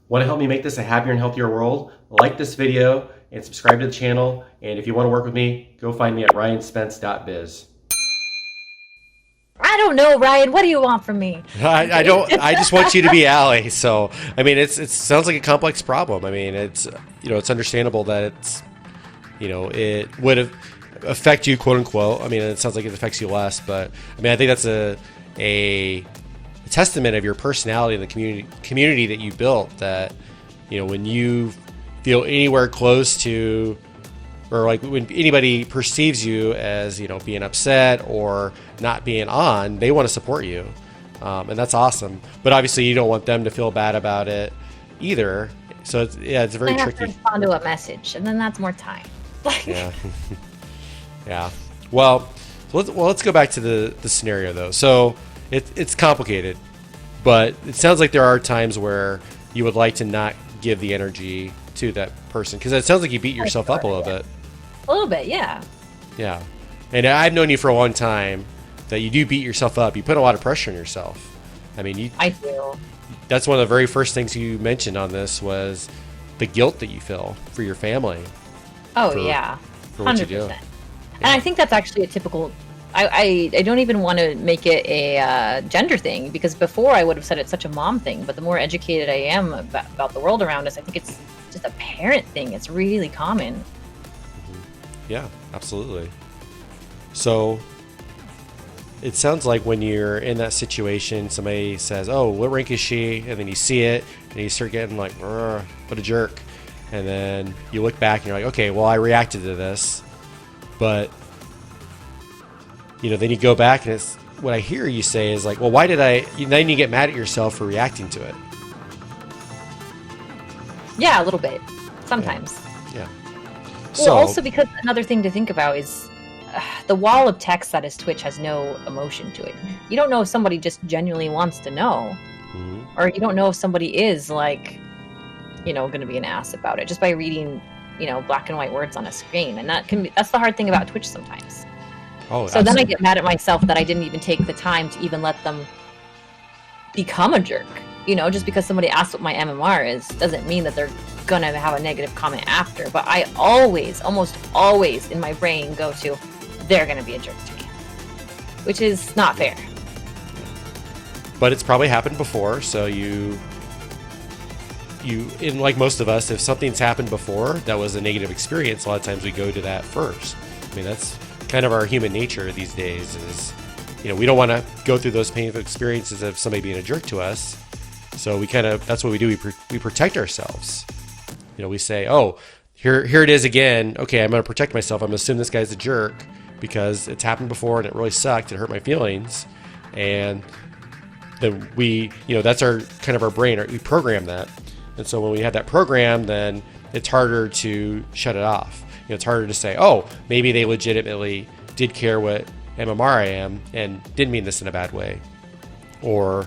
Want to help me make this a happier and healthier world? Like this video and subscribe to the channel. And if you want to work with me, go find me at ryanspence.biz. I don't know, Ryan. What do you want from me? I don't. I just want you to be Allie. So I mean, it sounds like a complex problem. I mean, it's it's understandable that it would affect you, quote unquote. I mean, it sounds like it affects you less, but I mean, I think that's a testament of your personality and the community that you built. That when you feel anywhere close to, or like when anybody perceives you as being upset or not being on, they want to support you, and that's awesome. But obviously, you don't want them to feel bad about it either. So it's very I have tricky. to respond to a message, and then that's more time. Yeah, yeah. Well, let's go back to the scenario though. So it's complicated, but it sounds like there are times where you would like to not give the energy to that person, because it sounds like you beat yourself up a little bit. A little bit, yeah. Yeah, and I've known you for a long time that you do beat yourself up. You put a lot of pressure on yourself. I mean, I do. That's one of the very first things you mentioned on this was the guilt that you feel for your family. Oh yeah, for what you do. 100%. And I think that's actually a typical. I don't even want to make it a gender thing, because before I would have said it's such a mom thing. But the more educated I am about the world around us, I think it's just a parent thing. It's really common. Yeah, absolutely. So it sounds like when you're in that situation, somebody says, "Oh, what rank is she?" And then you see it, and you start getting like, "What a jerk!" And then you look back, and you're like, "Okay, well, I reacted to this," but then you go back, and it's what I hear you say is like, "Well, why did I?" Then you get mad at yourself for reacting to it. Yeah, a little bit. Sometimes. Yeah. Well, also because another thing to think about is the wall of text that is Twitch has no emotion to it. You don't know if somebody just genuinely wants to know, or you don't know if somebody is like, going to be an ass about it just by reading, black and white words on a screen, and that's the hard thing about Twitch sometimes. Oh, so then I get mad at myself that I didn't even take the time to even let them become a jerk. Just because somebody asks what my MMR is doesn't mean that they're gonna have a negative comment after. But I almost always in my brain go to, they're gonna be a jerk to me, which is not fair. But it's probably happened before, so you in like most of us, if something's happened before that was a negative experience, a lot of times we go to that first. I mean, that's kind of our human nature these days is, we don't want to go through those painful experiences of somebody being a jerk to us. So that's what we do. We protect ourselves. We say, oh, here it is again. Okay, I'm going to protect myself. I'm going to assume this guy's a jerk because it's happened before and it really sucked. It hurt my feelings. And then that's our kind of our brain. We program that. And so when we have that program, then it's harder to shut it off. It's harder to say, oh, maybe they legitimately did care what MMR I am and didn't mean this in a bad way. Or,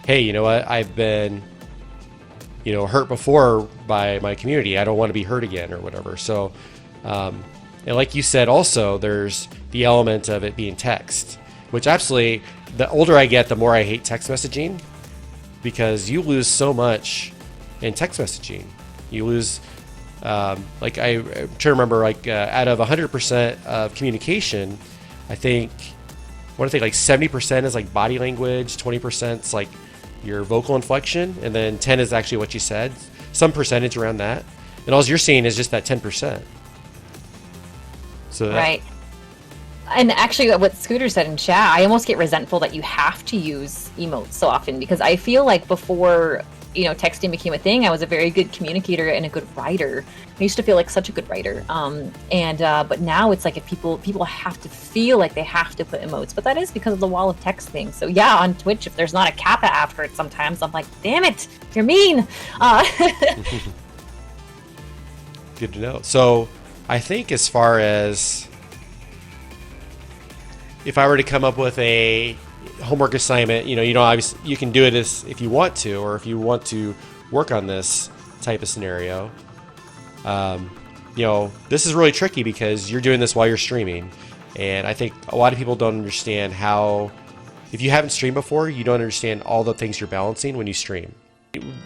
hey, you know what? I've been, hurt before by my community. I don't want to be hurt again or whatever. So, and like you said, also, there's the element of it being text, which absolutely, the older I get, the more I hate text messaging, because you lose so much in text messaging. You lose, I'm trying to remember, out of 100% of communication, I want to think like 70% is like body language, 20% is like your vocal inflection, and then 10 is actually what you said, some percentage around that. And all you're seeing is just that 10%. So right. And actually, what Scooter said in chat, I almost get resentful that you have to use emotes so often, because I feel like before texting became a thing, I was a very good communicator and a good writer. I used to feel like such a good writer. But now it's like if people have to feel like they have to put emotes, but that is because of the wall of text thing. So yeah, on Twitch, if there's not a kappa after it, sometimes I'm like, damn it, you're mean. Good to know. So I think as far as if I were to come up with a homework assignment, obviously you can do it as if you want to, or if you want to work on this type of scenario. This is really tricky because you're doing this while you're streaming, and I think a lot of people don't understand how, if you haven't streamed before, you don't understand all the things you're balancing when you stream.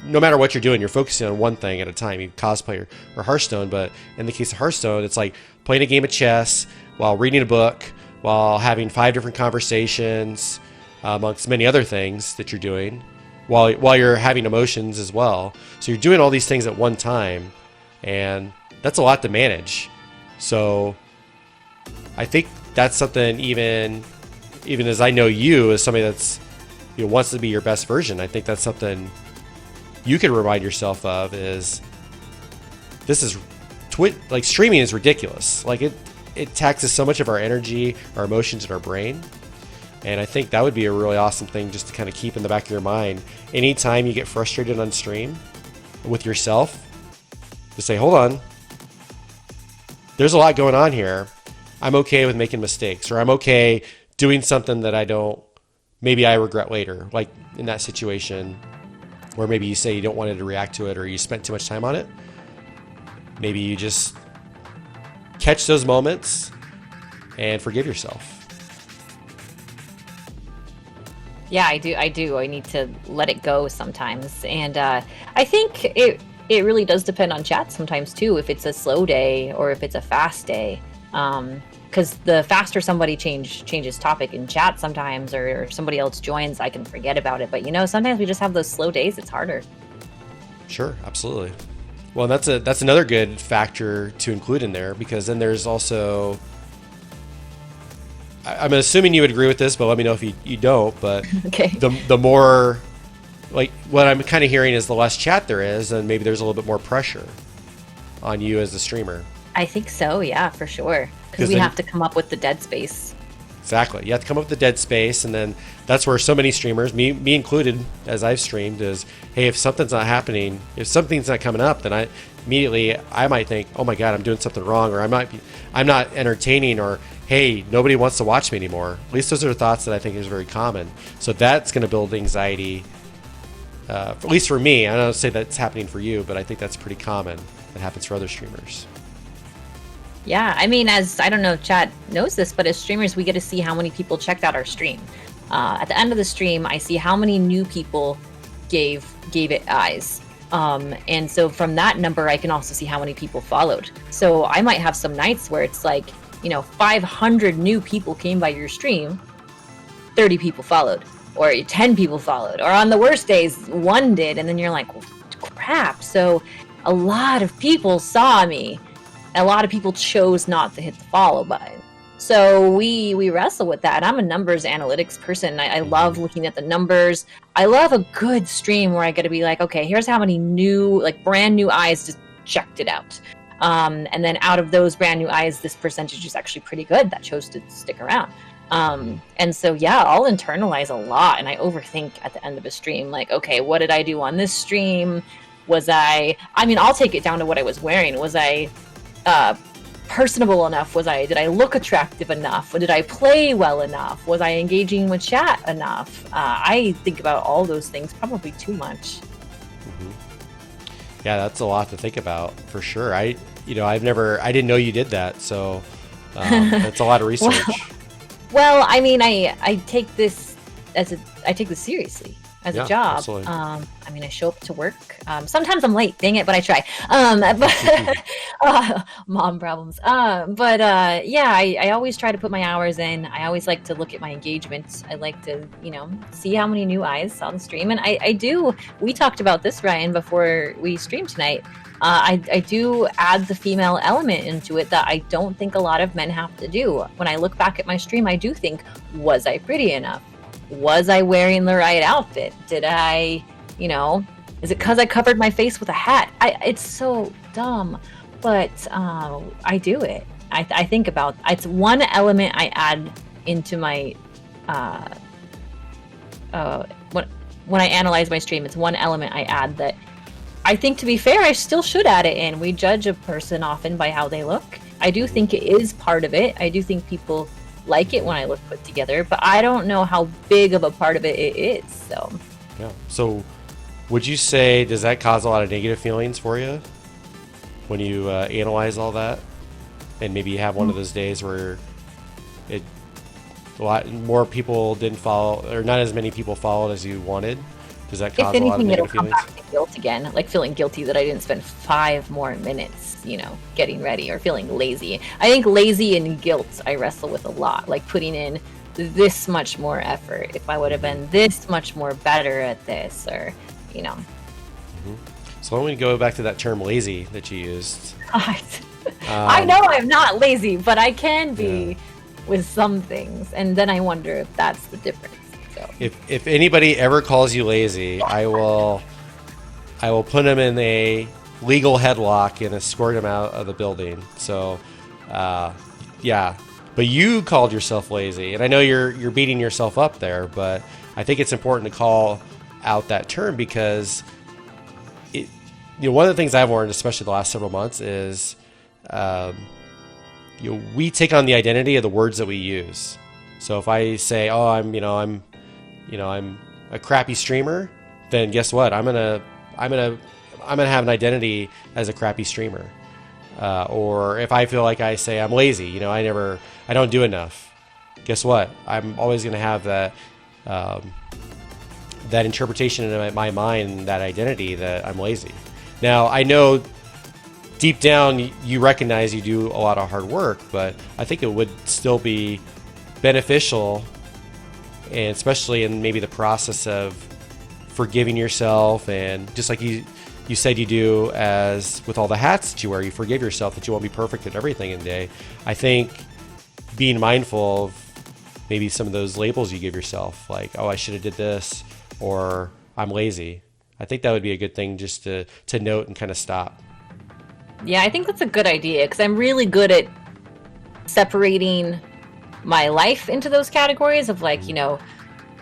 no matter what you're doing, you're focusing on one thing at a time. You cosplay or Hearthstone, but in the case of Hearthstone, it's like playing a game of chess while reading a book, while having 5 different conversations, amongst many other things that you're doing, while you're having emotions as well. So you're doing all these things at one time, and that's a lot to manage. So I think that's something, even as I know you as somebody that's, you know, wants to be your best version, I think that's something you can remind yourself of, is this is like streaming is ridiculous. Like it taxes so much of our energy, our emotions, and our brain. And I think that would be a really awesome thing just to kind of keep in the back of your mind. Anytime you get frustrated on stream with yourself, to say, hold on, there's a lot going on here. I'm okay with making mistakes, or I'm okay doing something that maybe I regret later. Like in that situation where maybe you say you don't want to react to it, or you spent too much time on it. Maybe you just catch those moments and forgive yourself. Yeah, I do. I need to let it go sometimes. And I think it really does depend on chat sometimes too, if it's a slow day or if it's a fast day. Because the faster somebody changes topic in chat sometimes, or somebody else joins, I can forget about it. But you know, sometimes we just have those slow days. It's harder. Sure, absolutely. Well, that's another good factor to include in there, because then there's also, I'm assuming you would agree with this, but let me know if you don't. But okay. The more, like, what I'm kind of hearing is the less chat there is, and maybe there's a little bit more pressure on you as the streamer. I think so, yeah, for sure. Because we have to come up with the dead space. Exactly. You have to come up with the dead space, and then that's where so many streamers, me included, as I've streamed, is, hey, if something's not happening, if something's not coming up, then I might think, oh my God, I'm doing something wrong, or I'm not entertaining, or hey, nobody wants to watch me anymore. At least those are thoughts that I think is very common. So that's going to build anxiety, at least for me. I don't say that's happening for you, but I think that's pretty common. That happens for other streamers. Yeah, I mean, I don't know if chat knows this, but as streamers, we get to see how many people checked out our stream. At the end of the stream, I see how many new people gave it eyes. And so from that number, I can also see how many people followed. So I might have some nights where it's like, 500 new people came by your stream, 30 people followed, or 10 people followed, or on the worst days, 1 did, and then you're like, well, crap. So a lot of people saw me. A lot of people chose not to hit the follow button. So we wrestle with that. I'm a numbers analytics person. I love looking at the numbers. I love a good stream where I get to be like, okay, here's how many brand new eyes just checked it out. And then out of those brand new eyes, this percentage is actually pretty good that chose to stick around. And so, yeah, I'll internalize a lot, and I overthink at the end of a stream, like, okay, what did I do on this stream? I'll take it down to what I was wearing. Was I personable enough? Did I look attractive enough? Did I play well enough? Was I engaging with chat enough? I think about all those things probably too much. Mm-hmm. Yeah, that's a lot to think about for sure. I didn't know you did that, so that's a lot of research. Well, I mean, I take this seriously as a job. Absolutely. I show up to work. Sometimes I'm late, dang it, but I try. But mom problems. I always try to put my hours in. I always like to look at my engagements. I like to, see how many new eyes saw the stream. And I do. We talked about this, Ryan, before we streamed tonight. I do add the female element into it that I don't think a lot of men have to do. When I look back at my stream, I do think, was I pretty enough? Was I wearing the right outfit? Did I, is it because I covered my face with a hat? It's so dumb, but I do it. I think about it's one element I add into my when I analyze my stream. It's one element I add that I think, to be fair, I still should add it in. We judge a person often by how they look. I do think it is part of it. I do think people like it when I look put together, but I don't know how big of a part of it is. So yeah. So would you say, does that cause a lot of negative feelings for you when you analyze all that, and maybe you have one of those days where a lot more people didn't follow, or not as many people followed as you wanted? Does that If cause a lot of anything, it'll negative come feelings? back to guilt again, like feeling guilty that I didn't spend 5 more minutes, getting ready, or feeling lazy. I think lazy and guilt I wrestle with a lot, like putting in this much more effort. If I would have been this much more better at this, or, So let me go back to that term lazy that you used. I know I'm not lazy, but I can be with some things, and then I wonder if that's the difference. So. If anybody ever calls you lazy, I will put them in a legal headlock and escort them out of the building. So, yeah. But you called yourself lazy, and I know you're beating yourself up there, but I think it's important to call out that term because one of the things I've learned, especially the last several months, is we take on the identity of the words that we use. So if I say, "Oh, I'm a crappy streamer," then guess what? I'm gonna have an identity as a crappy streamer. Or if I feel like I say I'm lazy, I don't do enough. Guess what? I'm always gonna have that interpretation in my mind, that identity that I'm lazy. Now I know deep down you recognize you do a lot of hard work, but I think it would still be beneficial, and especially in maybe the process of forgiving yourself, and just like you said you do as with all the hats that you wear, you forgive yourself that you won't be perfect at everything in a day. I think being mindful of maybe some of those labels you give yourself, like, oh, I should have did this, or I'm lazy. I think that would be a good thing just to note and kind of stop. Yeah, I think that's a good idea, because I'm really good at separating my life into those categories of, like,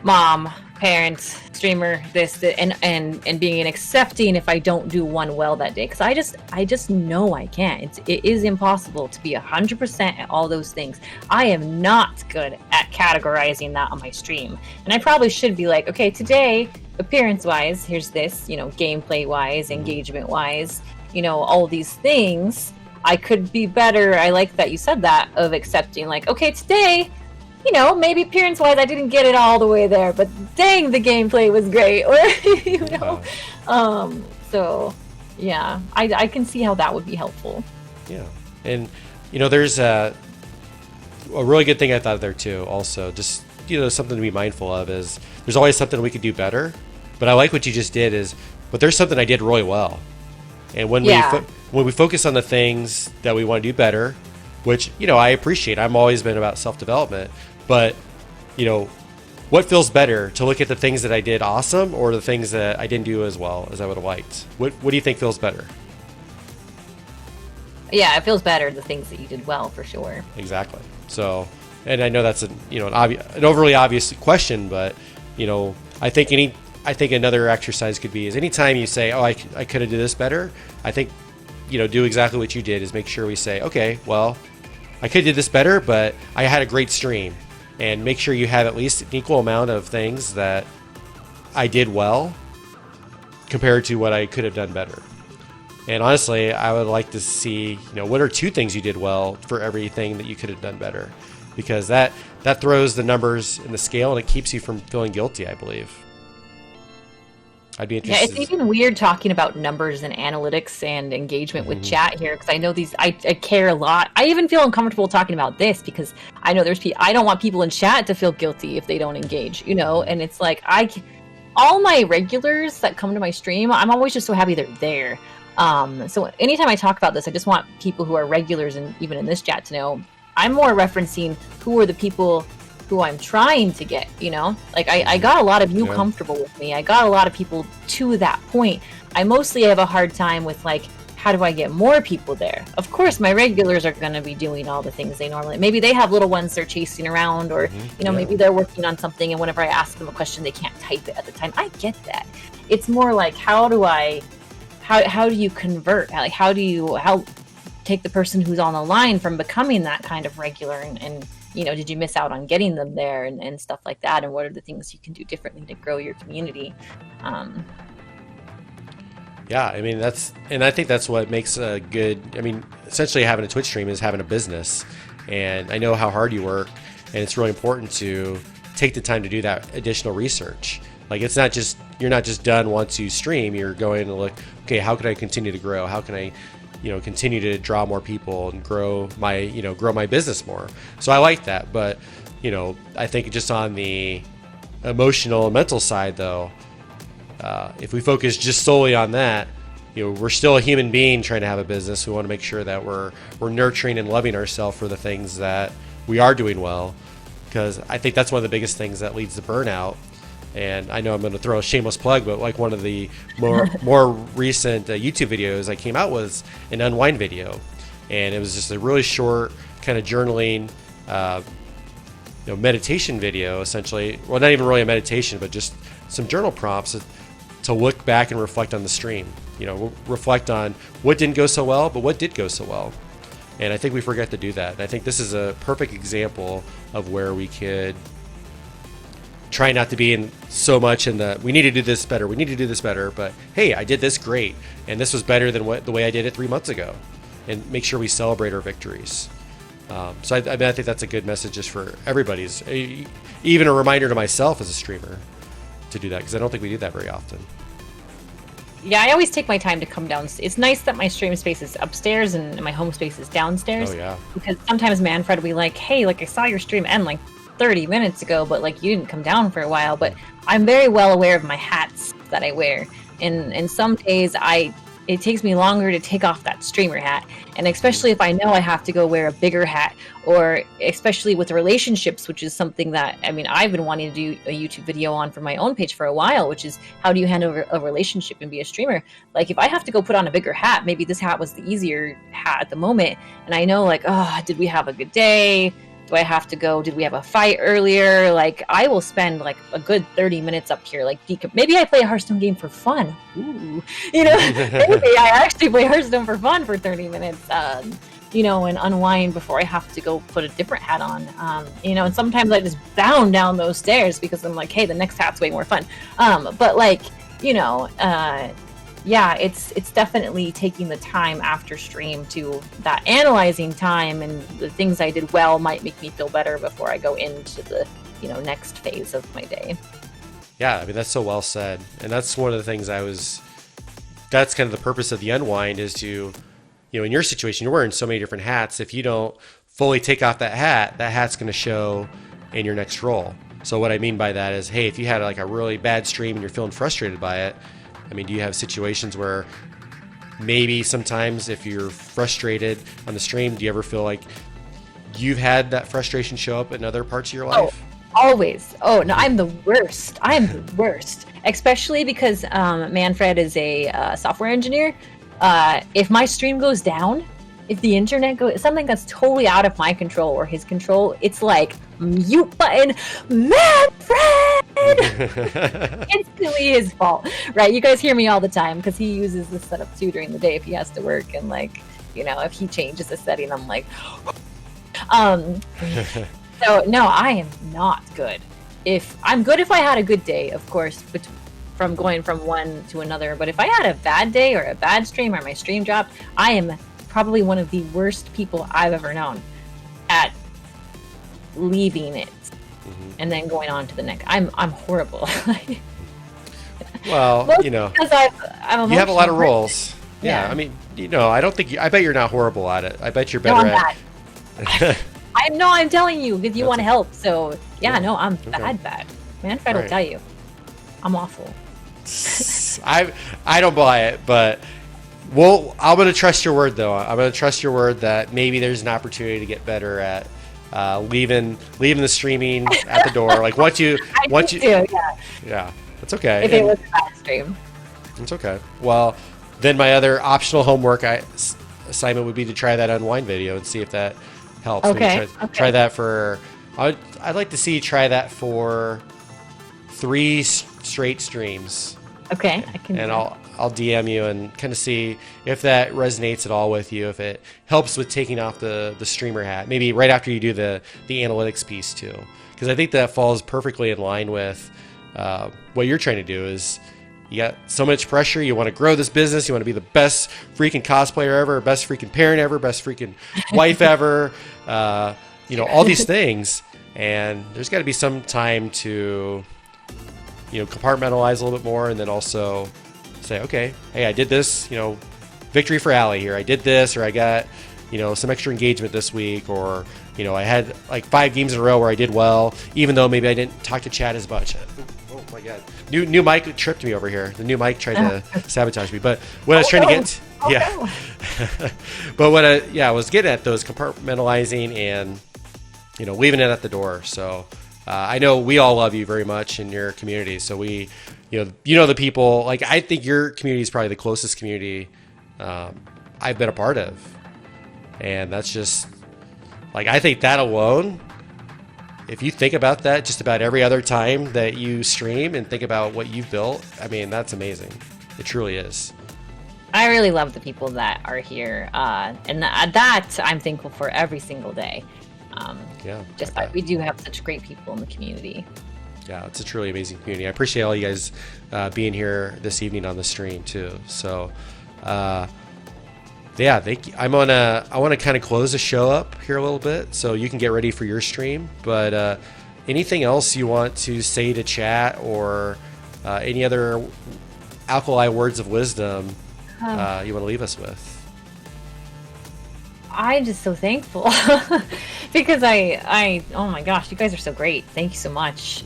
mom, parent, streamer, this, and being accepting if I don't do one well that day, because I just know I can't. It is impossible to be 100% at all those things. I am not good at categorizing that on my stream, and I probably should be like, okay, today, appearance wise, here's this, gameplay wise, engagement wise, all these things. I could be better. I like that you said that, of accepting, like, okay, today, maybe appearance-wise I didn't get it all the way there, but dang, the gameplay was great. Or, so, yeah, I can see how that would be helpful. Yeah, and, there's a really good thing I thought of there, too, also. Just, something to be mindful of is there's always something we could do better, but I like what you just did but there's something I did really well. And when we focus on the things that we want to do better, which, I appreciate. I'm always been about self-development, but, what feels better, to look at the things that I did awesome or the things that I didn't do as well as I would have liked? What do you think feels better? Yeah, it feels better, the things that you did well, for sure. Exactly. So, and I know that's an overly obvious question, but, I think another exercise could be is anytime you say, oh, I could have did this better, I think, do exactly what you did, is make sure we say, okay, well, I could have did this better, but I had a great stream. And make sure you have at least an equal amount of things that I did well compared to what I could have done better. And honestly, I would like to see, what are 2 things you did well for everything that you could have done better? Because that throws the numbers in the scale, and it keeps you from feeling guilty, I believe. I'd be interested. Yeah, it's even weird talking about numbers and analytics and engagement with chat here, because I know I care a lot. I even feel uncomfortable talking about this because I know I don't want people in chat to feel guilty if they don't engage, and it's like all my regulars that come to my stream, I'm always just so happy they're there. So anytime I talk about this, I just want people who are regulars, and even in this chat, to know I'm more referencing who are the people who I'm trying to get, like I got a lot of you comfortable with me. I got a lot of people to that point. I mostly have a hard time with, like, how do I get more people there? Of course, my regulars are going to be doing all the things they normally, maybe they have little ones they're chasing around, or, maybe they're working on something, and whenever I ask them a question, they can't type it at the time. I get that. It's more like, how do you convert? Like, how take the person who's on the line from becoming that kind of regular, and did you miss out on getting them there, and stuff like that? And what are the things you can do differently to grow your community? Yeah, I mean, I think that's what makes a good, essentially having a Twitch stream is having a business. And I know how hard you work, and it's really important to take the time to do that additional research. Like it's not just, you're not just done once you stream. You're going to look, okay, how can I continue to grow? How can I, continue to draw more people and grow my business more? So I like that. But, I think just on the emotional and mental side though, if we focus just solely on that, we're still a human being trying to have a business. We want to make sure that we're nurturing and loving ourselves for the things that we are doing well, because I think that's one of the biggest things that leads to burnout. And I know I'm going to throw a shameless plug, but like one of the more recent YouTube videos I came out was an unwind video, and it was just a really short kind of journaling, meditation video essentially. Well, not even really a meditation, but just some journal prompts to look back and reflect on the stream. Reflect on what didn't go so well, but what did go so well. And I think we forget to do that. And I think this is a perfect example of where we could try not to be in so much in the, we need to do this better, we need to do this better, but hey, I did this great, and this was better than the way I did it 3 months ago. And make sure we celebrate our victories. So I think that's a good message just for everybody's, even a reminder to myself as a streamer to do that, because I don't think we do that very often. Yeah, I always take my time to come down. It's nice that my stream space is upstairs and my home space is downstairs. Oh, yeah. Because sometimes Manfred will be like, hey, like I saw your stream end like 30 minutes ago, but like you didn't come down for a while. But I'm very well aware of my hats that I wear. And some days it takes me longer to take off that streamer hat. And especially if I know I have to go wear a bigger hat, or especially with relationships, which is something that, I've been wanting to do a YouTube video on for my own page for a while, which is how do you handle a relationship and be a streamer? Like if I have to go put on a bigger hat, maybe this hat was the easier hat at the moment. And I know like, oh, did we have a good day? Do I have to go? Did we have a fight earlier? Like I will spend like a good 30 minutes up here. Like maybe I play a Hearthstone game for fun. Ooh, maybe I actually play Hearthstone for fun for 30 minutes. And unwind before I have to go put a different hat on. And sometimes I just bound down those stairs because I'm like, hey, the next hat's way more fun. But like, yeah, it's definitely taking the time after stream to that analyzing time, and the things I did well might make me feel better before I go into the, next phase of my day. Yeah, that's so well said. And that's one of the things that's kind of the purpose of the unwind is to, in your situation, you're wearing so many different hats. If you don't fully take off that hat's going to show in your next role. So what I mean by that is, hey, if you had like a really bad stream and you're feeling frustrated by it, do you have situations where maybe sometimes if you're frustrated on the stream, do you ever feel like you've had that frustration show up in other parts of your life? Oh, always. Oh, no, I'm the worst. I'm the worst. Especially because Manfred is a software engineer. If my stream goes down, if the internet goes, something that's totally out of my control or his control, it's like mute button, Manfred! Instantly his fault, right? You guys hear me all the time because he uses this setup too during the day if he has to work, and like, if he changes a setting, I'm like, so no, I am not good. I'm good if I had a good day, of course, from going from one to another. But if I had a bad day or a bad stream or my stream dropped, I am probably one of the worst people I've ever known at leaving it and then going on to the next. I'm horrible. Well, because I'm you have a lot of roles. Yeah. I don't think I bet you're not horrible at it. I bet you're better at it. I'm telling you, because you want to help. So yeah, yeah. no, I'm bad. Manfred will tell you. I'm awful. I don't buy it, but I'm going to trust your word though. I'm going to trust your word that maybe there's an opportunity to get better at leaving the streaming at the door. Like once you yeah, that's okay. If it was a bad stream, it's okay. Well, then my other optional homework assignment would be to try that unwind video and see if that helps. Okay. Try that for. I'd like to see you try that for 3 straight streams. Okay, I can. And I'll DM you and kind of see if that resonates at all with you, if it helps with taking off the streamer hat, maybe right after you do the analytics piece too, because I think that falls perfectly in line with what you're trying to do. Is you got so much pressure, you want to grow this business, you want to be the best freaking cosplayer ever, best freaking parent ever, best freaking wife ever, all these things, and there's got to be some time to compartmentalize a little bit more, and then also say, okay, hey, I did this, victory for Allie here. I did this, or I got, some extra engagement this week, or, I had like 5 games in a row where I did well, even though maybe I didn't talk to chat as much. Oh my God. New mic tripped me over here. The new mic tried to sabotage me. But what I was trying to get, but what I was getting at, those compartmentalizing and, leaving it at the door. So I know we all love you very much in your community. So we, the people, like, I think your community is probably the closest community I've been a part of. And that's just, like, I think that alone, if you think about that just about every other time that you stream and think about what you've built, I mean, that's amazing. It truly is. I really love the people that are here. And that I'm thankful for every single day. We do have such great people in the community. Yeah, it's a truly amazing community. I appreciate all you guys being here this evening on the stream too. So, thank you. I want to kind of close the show up here a little bit so you can get ready for your stream. But anything else you want to say to chat, or any other alkali words of wisdom you want to leave us with? I'm just so thankful because oh my gosh, you guys are so great. Thank you so much.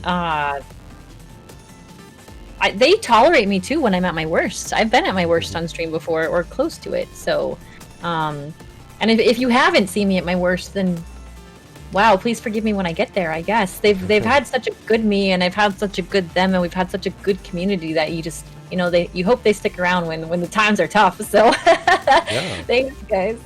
They tolerate me too when I'm at my worst. I've been at my worst on stream before, or close to it. So, and if you haven't seen me at my worst, then wow, please forgive me when I get there. I guess they've had such a good me, and I've had such a good them, and we've had such a good community that you just you hope they stick around when the times are tough. So, thanks guys.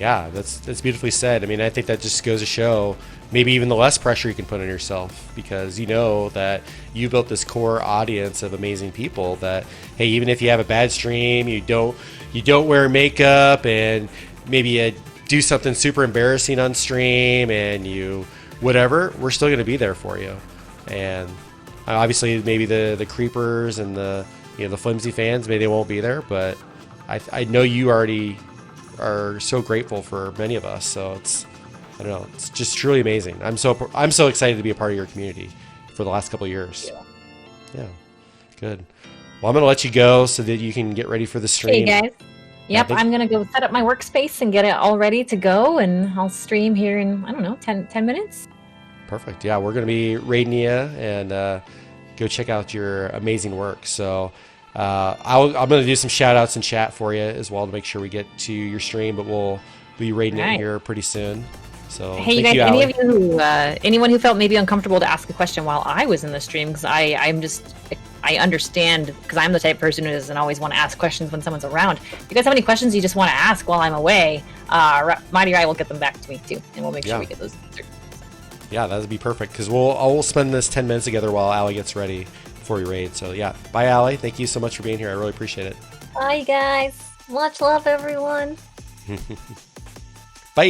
Yeah, that's beautifully said. I mean, I think that just goes to show maybe even the less pressure you can put on yourself, because you know that you built this core audience of amazing people that, hey, even if you have a bad stream, you don't wear makeup, and maybe you do something super embarrassing on stream, and whatever, we're still going to be there for you. And obviously maybe the creepers and the flimsy fans, maybe they won't be there, but I know you already are so grateful for many of us. So it's just truly amazing. I'm so excited to be a part of your community for the last couple of years. Yeah, good. Well, I'm gonna let you go so that you can get ready for the stream. Hey guys. Yep, I'm gonna go set up my workspace and get it all ready to go, and I'll stream here in 10 minutes. Perfect. Yeah, we're gonna be raiding you, and go check out your amazing work. So I'm going to do some shout outs in chat for you as well to make sure we get to your stream, but we'll be raiding it here pretty soon. So hey, you guys, anyone who felt maybe uncomfortable to ask a question while I was in the stream, because I understand, because I'm the type of person who doesn't always want to ask questions when someone's around. If you guys have any questions you just want to ask while I'm away, Mighty Rai will get them back to me too, and we'll make sure we get those answered. Yeah, that would be perfect, because we'll spend this 10 minutes together while Allie gets ready before we raid. So yeah, bye Allie. Thank you so much for being here. I really appreciate it. Bye guys. Much love everyone. Bye.